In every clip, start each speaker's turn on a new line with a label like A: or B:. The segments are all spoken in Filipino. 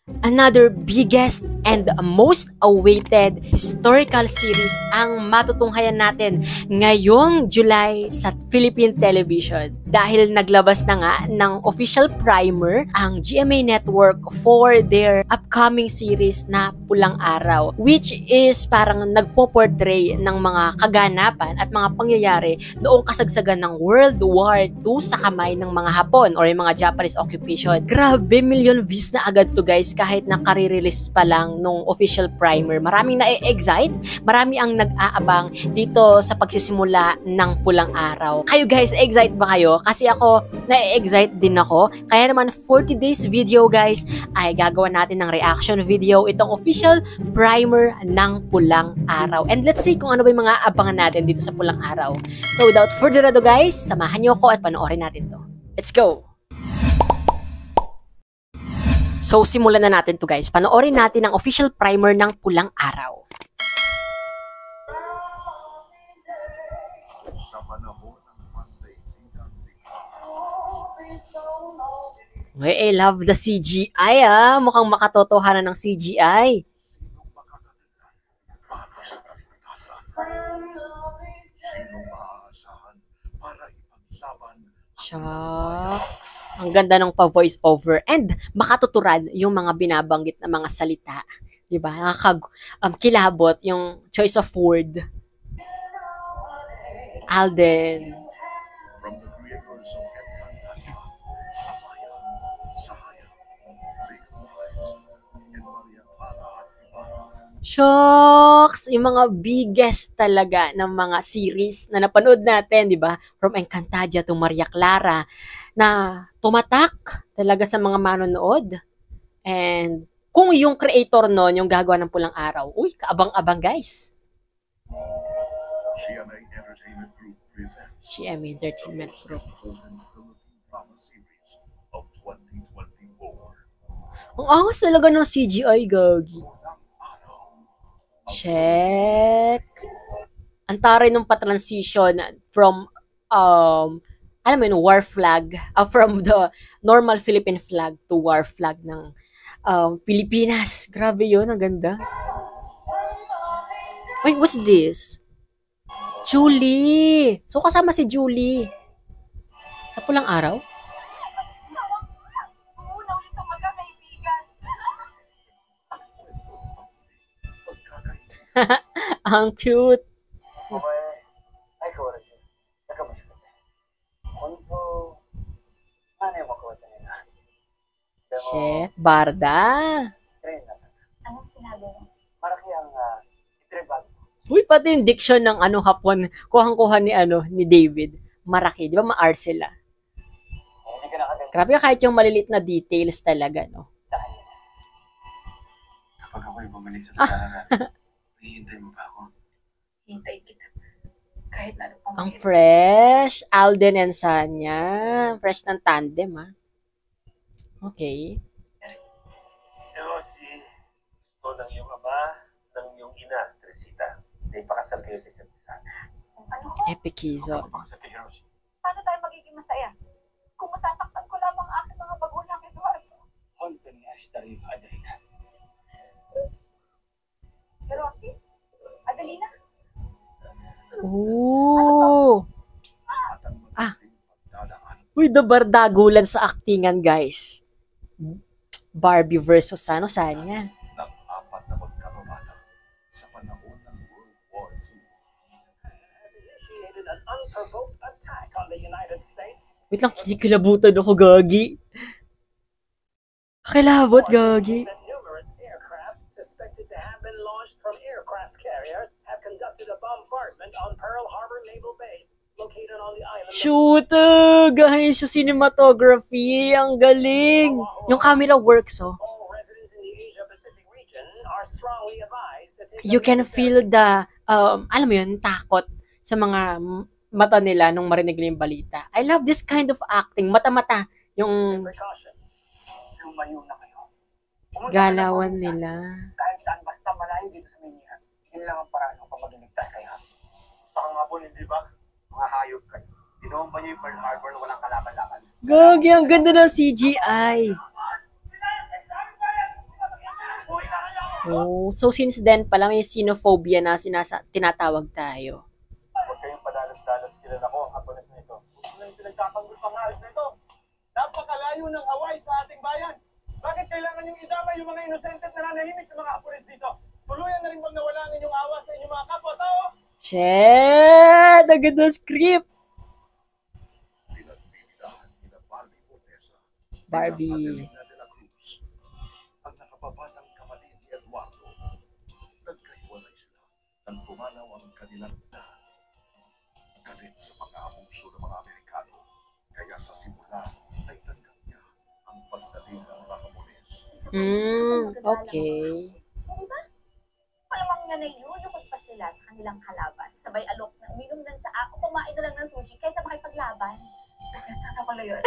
A: another biggest and most awaited historical series ang matutunghayan natin ngayong July sa Philippine television. Dahil naglabas na nga ng official primer ang GMA Network for their upcoming series na Pulang Araw, which is parang nagpo-portray ng mga kaganapan at mga pangyayari noong kasagsagan ng World War II sa kamay ng mga Hapon or yung mga Japanese occupation. Grabe, million views na agad to guys kahit na kare-release pa lang nung official primer. Maraming na-excite, marami ang nag-aabang dito sa pagsisimula ng Pulang Araw. Kayo guys, excite ba kayo? Kasi ako, na-excite din ako. Kaya naman 40 days video guys, ay gagawa natin ng reaction video itong official primer ng Pulang Araw. And let's see kung ano ba yung mga abangan natin dito sa Pulang Araw. So without further ado guys, samahan niyo ako at panoorin natin to. Let's go! So, simulan na natin to guys. Panoorin natin ang official primer ng Pulang Araw.
B: Sa panahon ng pandaigdigang
A: I love the CGI Mukhang makatotohanan ng CGI.
B: sinong makakapitan para sa kaligtasan? Sinong maaasahan para ipaglaban
A: Shucks. Ang ganda ng pa-voice over and makatuturan yung mga binabanggit na mga salita. Diba? Kilabot yung choice of word. Alden.
B: from the creators of Encantadia, Amaya, Sahaya, Legal Lives, and Maria Clara at Ibarra.
A: Shocks! Yung mga biggest talaga ng mga series na napanood natin, di ba? From Encantadia to Maria Clara, na tumatak talaga sa mga manonood. And kung yung creator nun, yung gagawa ng Pulang Araw, uy, kaabang-abang guys.
B: GMA Entertainment Group presents
A: GMA Entertainment
B: the most
A: Group.
B: important Philippine drama series of 2024.
A: Ang angas talaga ng CGI, gagi.
B: Pulang Araw.
A: Check. Ang taray nung pa-transition from alam mo yun, war flag, from the normal Philippine flag to war flag ng Pilipinas. Grabe yun, ang ganda. Wait, what's this? Julie! So, kasama si Julie. Sa Pulang Araw? Ang cute.
C: お前、相変わらず、やかましくて。本当、何も変わってねえな。でも、
A: Shit, Barda.
C: 綺麗になった。
D: Anong sinabi mo?
C: Malaki ang itribag.
A: Uy, pati yung diction ng Hapon, kuhang-kuha ni David. Maraki, di ba ma-art sila?
C: Hindi ka nakaganda
A: Grabe kahit yung maliliit na details talaga, no?
C: dahil.
E: Kapag ako'y bumalik sa tararan, hihintay mo ba ako?
D: Hintay kita. Kahit na ano pa
A: Ang
D: mangyari.
A: fresh. Alden and Sanya. Fresh ng tandem, Okay.
E: Yoshi, gusto ng iyong ama, ng iyong ina, Teresita. Dahil pakasal kayo sa isa't isa.
D: Ano ko?
A: Epikizo.
E: Pakasal kay Hiroshi.
D: Paano tayo magiging masaya? Kung masasaktan ko lamang ang aking mga bagulang, Eduardo.
C: Honto ni Ashtari Adelina.
D: Hiroshi? Adelina?
A: Ooh.
B: At ang matinding pagdadaan
A: Uy, dabardagulan sa actingan, guys. Barbie versus Sanya.
B: ng apat na magkababata sa panahon ng World War II.
C: Initiated an unprovoked attack on the United States.
A: Wait lang, kinikilabutan ako, gagi. Kilabot, gagi.
C: That numerous aircraft suspected to have been launched from aircraft carriers have conducted a bombardment on Pearl Harbor Naval Base, located on the island of
A: Shoot, guys, yung cinematography, ang galing. Yung camera works,
C: all residents in the Asia-Pacific region are strongly advised to take
A: You can feel the, alam mo yun, takot sa mga mata nila nung marinig nila yung balita. I love this kind of acting. Mata-mata yung
C: precaution. Lumayo na kayo. Pumunta
A: galawan
C: kayo
A: nila.
C: kahit saan basta malayo dito sa Maynila. Yun lang ang paraan upang maging ligtas kayo.
E: Saka nga po, hindi ba? Mga hayop kayo. Binomba niyo yung Pearl Harbor na walang kalaban-laban.
A: Gagi, ang ganda ng CGI. Oh, so since then pala may xenophobia na tinatawag tayo.
F: Huwag kayong padalos-dalos, kilala ko ang Hapones na ito. Huwag na yung pinagtatanggol pangalit na ito. Napakalayo ng Hawaii sa ating bayan. Bakit kailangan yung idamay yung mga inosente at nananahimik ng mga Hapones dito? Tuluyan na rin bang nawala ang inyong awa sa inyong mga kapwa-tao?
A: Shit! Ang ganda script!
B: Pinagbibidahan nila Barbie Fortesa
A: Barbie.
B: at Adelina de la Cruz, ang nakababatang kapatid ni Eduardo. Nagkahiwalay sila nang pumanaw ang kanilang ina. Galit sa pang-aabuso ng mga Amerikano, kaya sa simula ay tanggap niya ang pagdating ng mga Hapones.
A: Okay.
D: Hindi ba? Malamang nga na yun, lukot pa sila sa kanilang kalaban. Sabay alok na, uminom ng tsaa, kumain na lang ng sushi kaysa makipaglaban. Sana pala yun.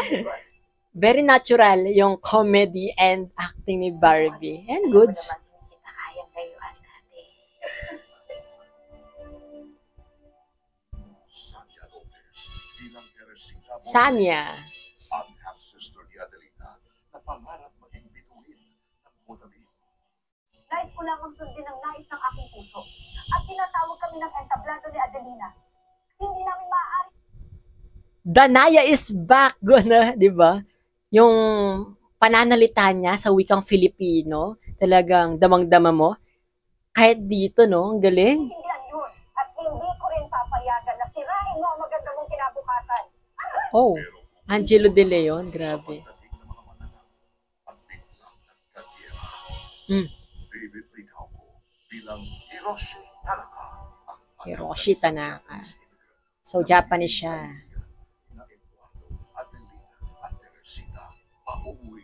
A: Very natural yung comedy and acting ni Barbie. And goods.
D: Naman hindi kita kayang gayuan natin.
B: Sanya Lopez bilang Teresita Bonilla,
A: Sanya.
B: ang half-sister ni Adelina na pangarap maging bituin ng Bodabin.
D: Nais ko lamang sundin ang nais ng aking puso. At tinatawag kami ng entablado ni Adelina. Hindi namin maaari.
A: Danaya is back. Gana, di ba? Yung pananalita niya sa wikang Filipino, talagang damang-dama mo. Kahit dito, no? Ang galing.
D: Hindihan yun. At hindi ko rin papayagan na sirain mo ang maganda mong kinabukasan.
A: Oh,
B: Pero
A: Angelo De Leon.
B: sa
A: Grabe.
B: pagdating ng mga mananap at biglang nagkagera.
A: Mm.
B: David Ricauco bilang Hiroshi Tanaka. ang
A: Hiroshi
B: anak ng
A: Tanaka.
B: Japanese immigrant
A: So,
B: na
A: Japanese
B: pinili
A: siya.
B: kaibigan na Eduardo, Adelina at Teresita pauwi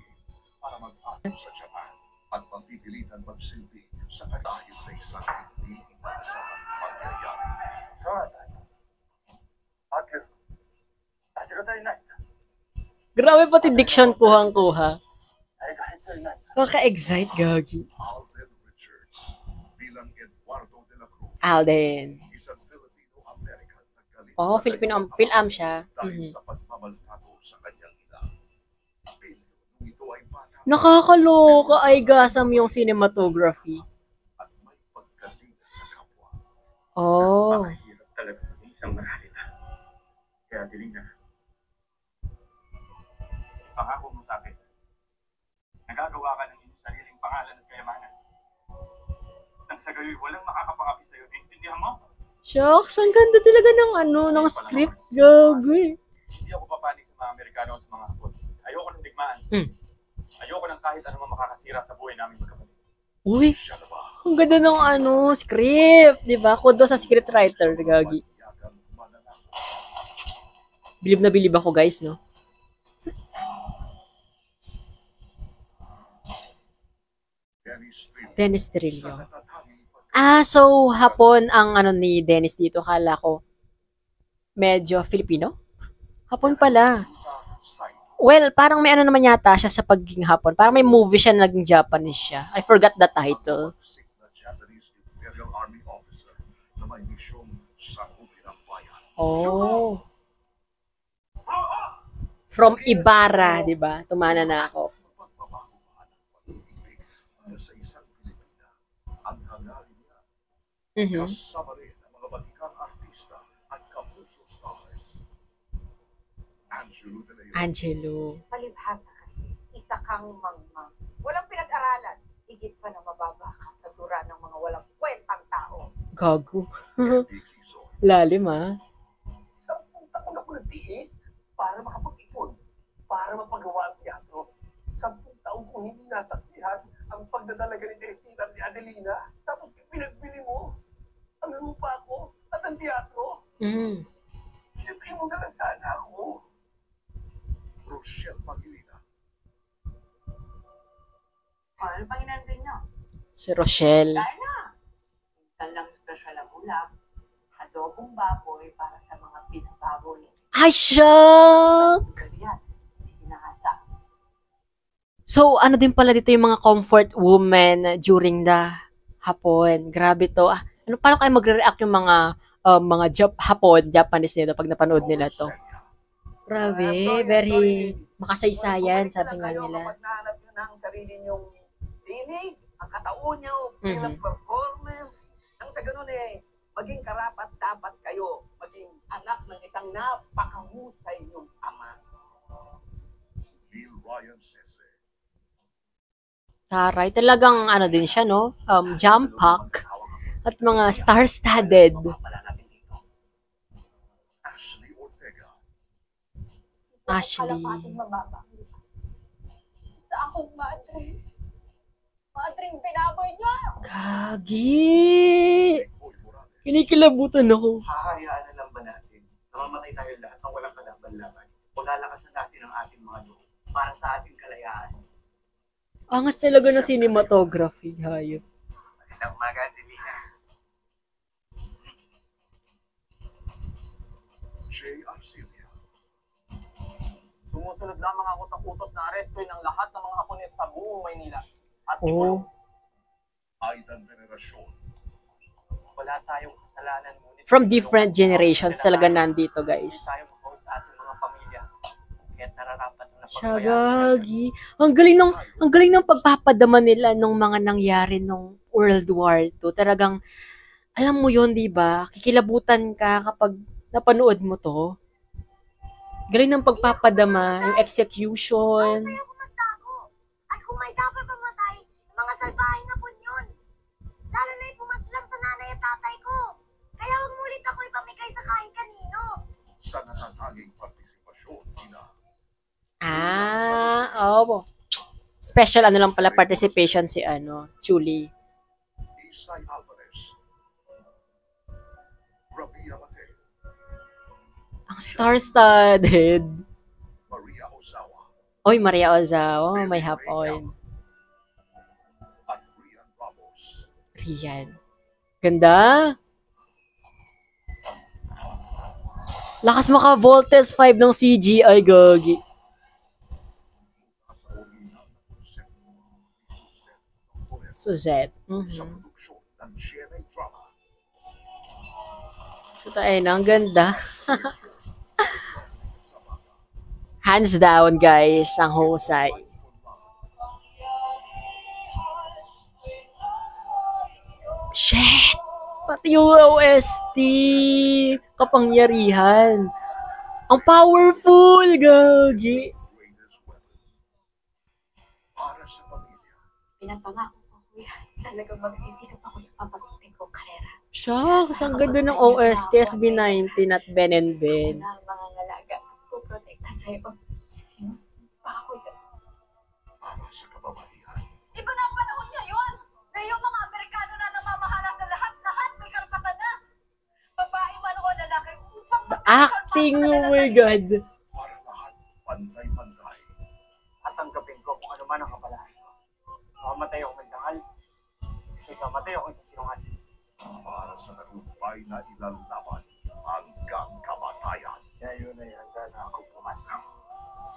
B: para mag-aral sa Japan at mapipilitan magsilbi sa dahil sa isang hindi inaasahang pangyayari.
A: Grabe pati diction kuhang-kuha. Kaka-excite, gagi.
B: Alden Richards bilang Eduardo de la Cruz.
A: Alden.
B: Isang Filipino-American na galit
A: Oh,
B: sa
A: Filipino,
B: kanyang
A: Film
B: ama
A: siya.
B: dahil
A: Mhm.
B: sa pagmamaltrato sa kanyang ina. Pilyo, nung ito ay bata
A: Nakakaloka ay gasam yung cinematography.
B: at may pagkalinga sa kapwa.
A: Oh.
F: Napakahirap talaga ng isang maralita. Kaya, Adelina, ipangako mo sa akin, nagagawa ka ng iyong sariling pangalan at kayamanan. Nang sa gayoy, walang makakapangapi sa'yo. Naintindihan mo?
A: Shucks, ang ganda talaga ng script. Gagi.
F: Hindi ako papanig sa mga Amerikano o sa mga Hapon. Ayoko ng digmaan.
A: Mm.
F: Ayoko ng kahit ano makakasira sa buhay namin magkapatid.
A: Uy,
B: Siya na ba?
A: ang ganda ng script. Diba? Kudo sa scriptwriter, gagi.
B: Pagyagang mananakot.
A: Bilib na bilib ako, guys, no? Dennis
B: Sa
A: Trillo.
B: natatanging
A: So, Hapon ang ni Dennis dito. Kala ko, medyo Filipino? Hapon pala. Well, parang may ano naman yata siya sa pagiging Hapon. Parang may movie siya na naging Japanese siya. I forgot the title.
B: na Japanese Imperial Army officer na may misyong sakupin ang bayan.
A: Oh. From Ibarra, di ba? Tumana na ako.
B: Pagbabago ba ng pag-ibig para sa isang Pilipina? Ang hangarin niya,
A: Mhm.
B: kasama rin ang mga batikang artista at kapuso stars. Angelo De Leon,
A: Angelo.
D: Palibhasa kasi, isa kang mangmang. Walang pinag-aralan. Higit pa na mababa ka sa dura ng mga walang kwentang tao.
A: Gago.
B: Eddie Quezon,
A: Lalim, ah.
C: 10 taon ako nagtiis para makapag-ipon, para mapagawa ang teatro. 10 taon kong hindi nasaksihan ang pagdadalaga ni Teresita at ni Adelina. Tapos pinagbili mo ang lupa ko at ang teatro.
A: Mm.
C: Libre mo na lang sana ako.
B: Rochelle Pangilinan,
D: Ano pang inanday niyo?
A: Si Rochelle.
D: Dahil na. Minsan lang special ang ulam. Adobong baboy para sa mga pinababoy.
A: Ay, shucks!
D: Yan, pinahasa.
A: So, ano din pala dito yung mga comfort women during the Hapon. Grabe to. Paano kayo magre-react yung mga Hapon, Japanese nito pag napanood nila to?
B: Senya,
A: Grabe, very makasaysayan, sabi nga nila.
C: Kapag nahanap nyo na ang sarili nyong tinig ang katauhan niyo bilang performer. Nang sa ganun maging karapat dapat kayo maging anak ng isang napakahusay niyong ama.
B: Neil Ryan Sese.
A: Taray, talagang ano din siya, no? Jump pack at mga star-studded.
B: Ashley Ortega.
A: Ashley.
D: Kalapating mababa. Sa akong madre. Madring binaboy niya.
A: Gagi!
B: Hoy Morales.
A: Kinikilabutan ako.
F: Hahayaan na lang ba natin na mamatay tayo lahat ng walang kalaban-laban? Paglalakasan natin ang ating mga loob para sa ating kalayaan.
A: Angas talaga na cinematography, hayop.
F: Magandang umaga, Adelina.
B: Jay Arcilia.
F: Sumusunod lamang ako sa utos na arestuin ng lahat ng mga Hapones sa buong Maynila. At
A: Oh.
F: ikulong.
B: Aidan Veneracion.
F: Wala tayong kasalanan. Ngunit
A: From different generations talaga nandito, guys.
F: Tayo makaus sa ating mga pamilya. Kaya nararapat na
A: Siya, gagi. Ang galing ng pagpapadama nila nung mga nangyari nung World War II. Talagang, alam mo yon, di ba? Kikilabutan ka kapag napanood mo to. Galing ng pagpapadama, yung execution.
G: Ayaw ko magtago. At kung may dapat pamatay, mga salbahe na po yun. Lalo na yung pumaslang sa nanay at tatay ko. Kaya huwag mulit ako ipamigay sa kahit kanino.
B: Sa natatanging partisipasyon nina
A: Oo. Special ano lang pala participation si Chuli.
B: Isay Alvarez. Rabia Mateo.
A: Ang star-studded.
B: Maria Ozawa.
A: Oy, Maria Ozawa. May half on.
B: At Rian Ramos.
A: Rian. Ganda. Lakas maka-Voltes 5 ng CGI, gagi.
B: Sa orihinal na konsepto ni Suzette Torres.
A: Suzette.
B: Sa produksyon ng GMA Drama.
A: Ito ay ang ganda.
B: Sa bata.
A: Hands down, guys. Ang husay.
B: Fight for love.
A: Shit! Pati yung OST. Kapangyarihan. Ang powerful, gagi.
B: Greatest weapon. Para sa pamilya.
D: Pinapangako ko, kuya. Talagang magsisikap ako sa papasukin kong karera.
A: Shucks, ang ganda ng OST SB19 at Ben and Ben.
D: Ako na ang mga ngalaga. Puprotekta sa'yo. Sinusumpa ako yan.
B: Para sa kababaihan.
D: Iba na ang panahon ngayon! Na yung mga Amerikano na namamahala sa lahat may karapatan na. Babae man o lalaki upang
A: Acting, oh my God.
B: Para lahat pantay-pantay.
F: At tanggapin ko kung ano man ang kapalaran ko. Mamatay ako ng dangal. Kaysa matay ako sa sinungaling.
B: Para sa tagumpay na ilalaban hanggang kamatayan.
F: Kaya yun ay handa na ako pumasok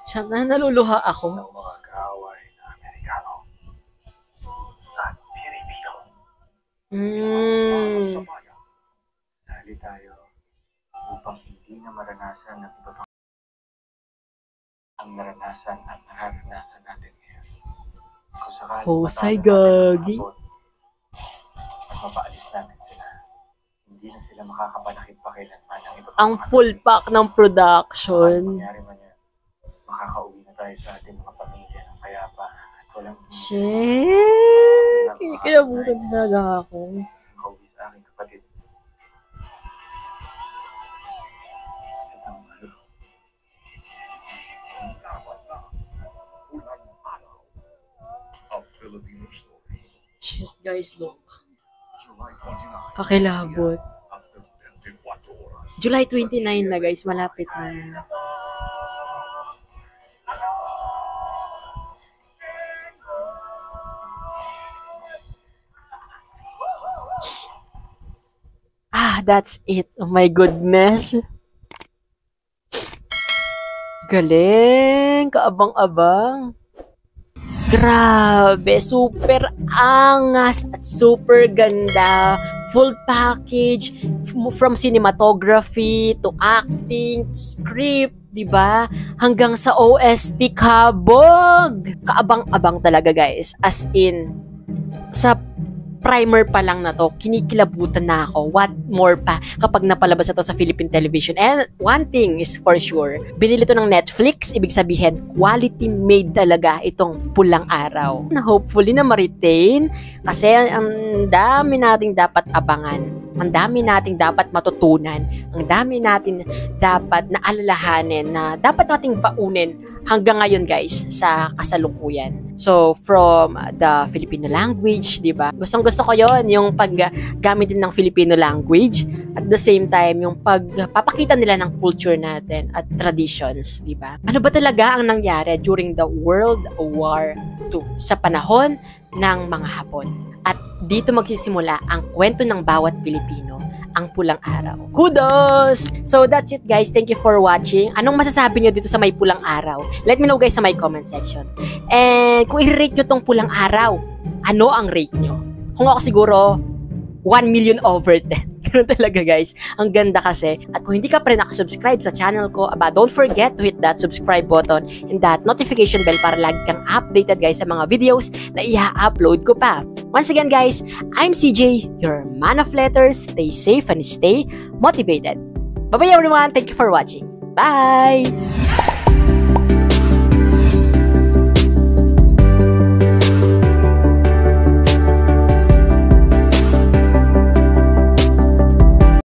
A: Siya na, naluluha ako.
F: ng mga kaaway na Amerikano at Pilipino.
B: Para sa bayan.
F: Dali tayo upang hindi na maranasan ng iba pang ang naranasan at nararanasan natin ngayon. Kung sakaling
A: Husay,
F: matalo natin ang
A: gagi.
F: Hapon, at mapaalis natin sila, hindi na sila makakapanakit pa kailanman ng iba pang
A: Ang
F: mga
A: full
F: Pilipino.
A: pack ng
F: Kahit
A: production.
F: mangyari man yan, makakauwi na tayo sa ating mga pamilya ng payapa at walang
A: Shit! Kinikilabutan talaga ako.
F: makauwi sa aking kapatid. Sa pangalo.
B: Laban na. Ulang araw. A Filipino story.
A: Shit, guys, look.
B: July 29.
A: Kakilabot.
B: After 24 oras.
A: July 29 na, guys. Malapit na. That's it. Oh my goodness. Galing. Kaabang-abang. Grabe. Super angas at super ganda. Full package. From cinematography to acting, to script, diba? Hanggang sa OST kabog. Kaabang-abang talaga, guys. As in, sa primer pa lang na to, kinikilabutan na ako. What more pa kapag napalabas na to sa Philippine television. And one thing is for sure, binili to ng Netflix, ibig sabihin, quality made talaga itong Pulang Araw. Na hopefully na ma-retain kasi ang dami nating dapat abangan. Ang dami nating dapat matutunan. Ang dami natin dapat naalalahanin na dapat nating baunin hanggang ngayon guys sa kasalukuyan. So from the Filipino language, di ba? Gustong-gusto ko yon yung paggamit din ng Filipino language at the same time yung pagpapakita nila ng culture natin at traditions, di ba? Ano ba talaga ang nangyari during the World War II sa panahon ng mga Hapon? At dito magsisimula ang kwento ng bawat Pilipino, ang Pulang Araw. Kudos! So that's it guys. Thank you for watching. Anong masasabi nyo dito sa may Pulang Araw? Let me know guys sa my comment section. And kung i-rate nyo tong Pulang Araw, ano ang rate nyo? Kung ako siguro, 1 million over 10. Ganun talaga guys. Ang ganda kasi. At kung hindi ka pa rin nakasubscribe sa channel ko, don't forget to hit that subscribe button and that notification bell para lagi kang updated guys sa mga videos na i-upload ko pa. Once again guys, I'm CJ, your man of letters. Stay safe and stay motivated. Bye-bye everyone. Thank you for watching. Bye!